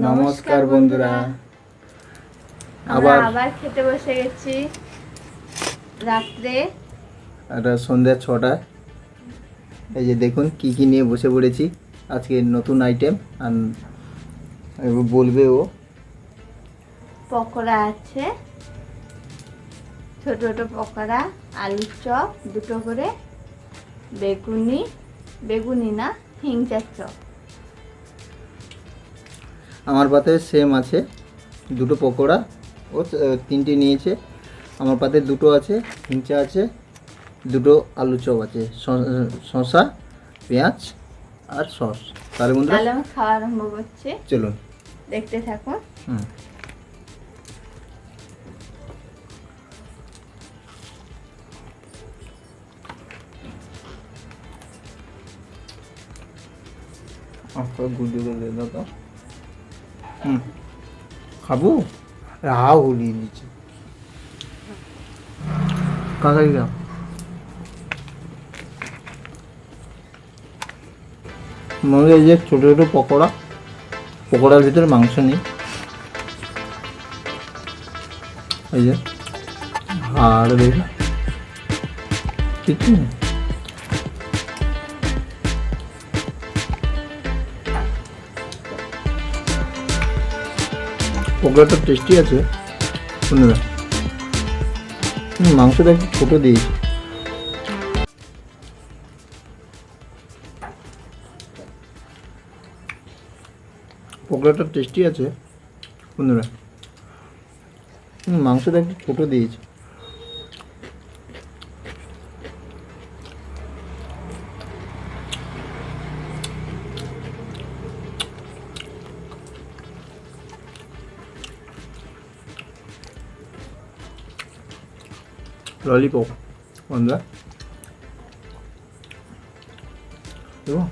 নমস্কার বন্ধুরা, আমরা আবার খেতে বসে গেছি রাত্রে। এটা সন্ধ্যা 6টায়। এই যে দেখুন কি কি নিয়ে বসে পড়েছি, আজকে নতুন আইটেম আর বলবে ও। পকোড়া আছে, ছোট ছোট পকোড়া, আলুর চপ দুটো করে, বেগুনি না হিংচার চপ। আমার পাতে সেম আছে, দুটো পকোড়া ও 3টে নিয়েছে। আমার পাতে দুটো আছে, হিংচা আছে, দুটো আলু চপ আছে, শসা, পেঁয়াজ আর সস। তাহলে বন্ধুরা আমি খাওয়া আরম্ভ করছি, চলুন দেখতে থাকুন। খাবো রাহুলি নিচে কাকাই গা মনে এই যে ছোটো ছোটো পকোড়ার ভিতরে মাংস নেই, এই যে হাড় দেখি কিছু নেই। পকোড়াটা টেস্টি আছে বন্ধুরা, মাংসটা একটু ছোটো দিয়েছি। পকোড়াটা টেস্টি আছে বন্ধুরা, মাংসটা একটু ছোটো দিয়েছি। ললিপপ বন্ধুরা দেবো।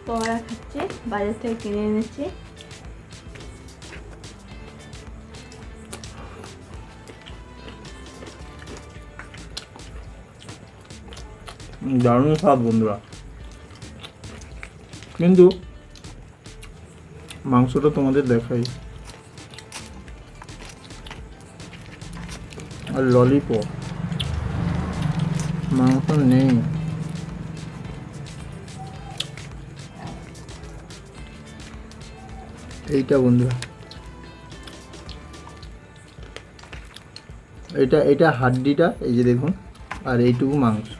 পকোড়া খাচ্ছি, বাজার থেকে কিনে এনেছি। দারুণ স্বাদ বন্ধুরা, কিন্তু মাংসটা তোমাদের দেখাই। আর ললিপপ মাংস নেই, এইটা বন্ধুরা, এটা হাড্ডিটা এই যে দেখুন, আর এইটুকু মাংস।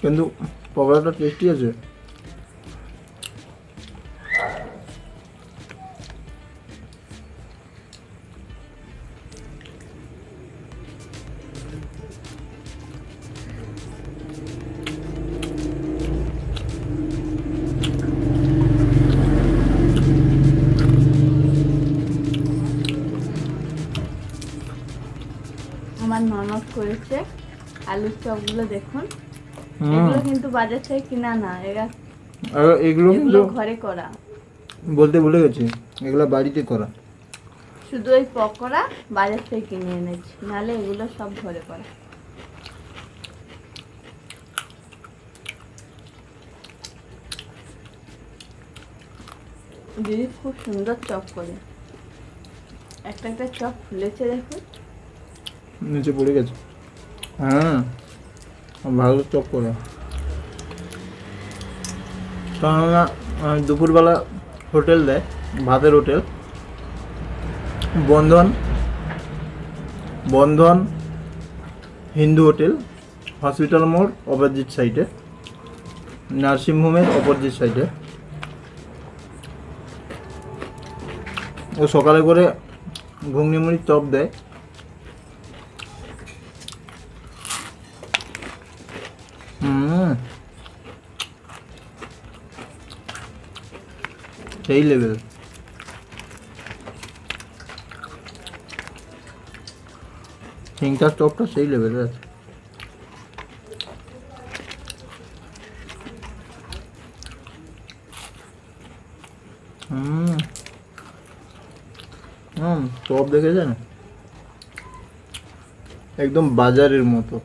কিন্তু পকোড়াটা টেস্টি আছে। আমার ননদ করেছে আলুর চপগুলো দেখুন, এগুলো কিন্তু বাজার থেকে কিনা না, এগুলো ঘরে করা। বলতে ভুলে গেছি, এগুলো বাড়িতে করা। শুধু ওই পকোড়া বাজার থেকে কিনে এনেছি, নাহলে এগুলো সব ঘরে করা। দিদি খুব সুন্দর চপ করে, একটা একটা চপ ফুলেছে দেখুন, নিচে পড়ে গেছে। হ্যাঁ ভালো চপ করে, কেননা দুপুরবেলা হোটেল দেয়, ভাতের হোটেল, বন্ধন হিন্দু হোটেল, হসপিটাল মোড় অপোজিট সাইডে, নার্সিংহোমের অপোজিট সাইডে। ও সকালে করে ঘুগনি মুড়ির চপ দেয়। সেই লেভেল। হিংটার চপটা সেই লেভেলের আছে। চপ দেখেছেন একদম বাজারের মতো।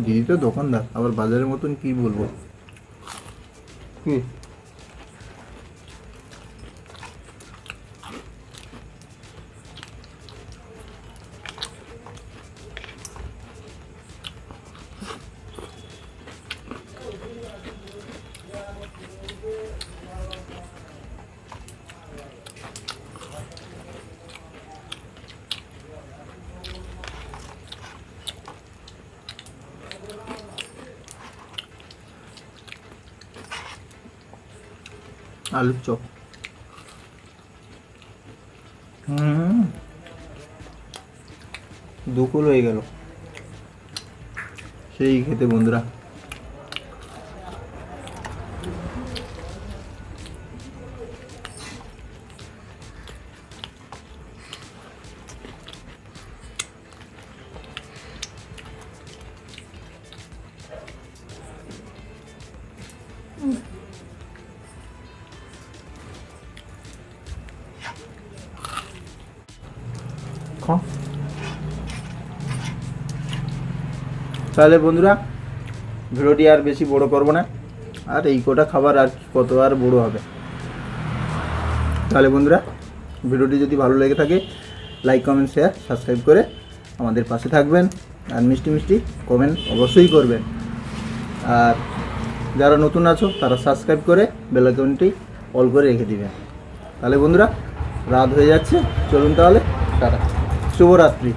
দিদি তো দোকানদার, আবার বাজারের মতন কি বলবো। কি আলুর চপ। দুকুল হয়ে গেল সেই খেতে বন্ধুরা। তাহলে বন্ধুরা ভিডিওটি আর বেশি বড় করব না, আর এই কটা খাবার আর কত আর বড় হবে। তাহলে বন্ধুরা ভিডিওটি যদি ভালো লেগে থাকে লাইক কমেন্ট শেয়ার সাবস্ক্রাইব করে আমাদের পাশে থাকবেন, আর মিষ্টি মিষ্টি কমেন্ট অবশ্যই করবেন। আর যারা নতুন আছো তারা সাবস্ক্রাইব করে বেল আইকনটি অল করে রেখে দিবেন। তাহলে বন্ধুরা রাত হয়ে যাচ্ছে, চলুন তাহলে টাটা, শুভরাত্রি।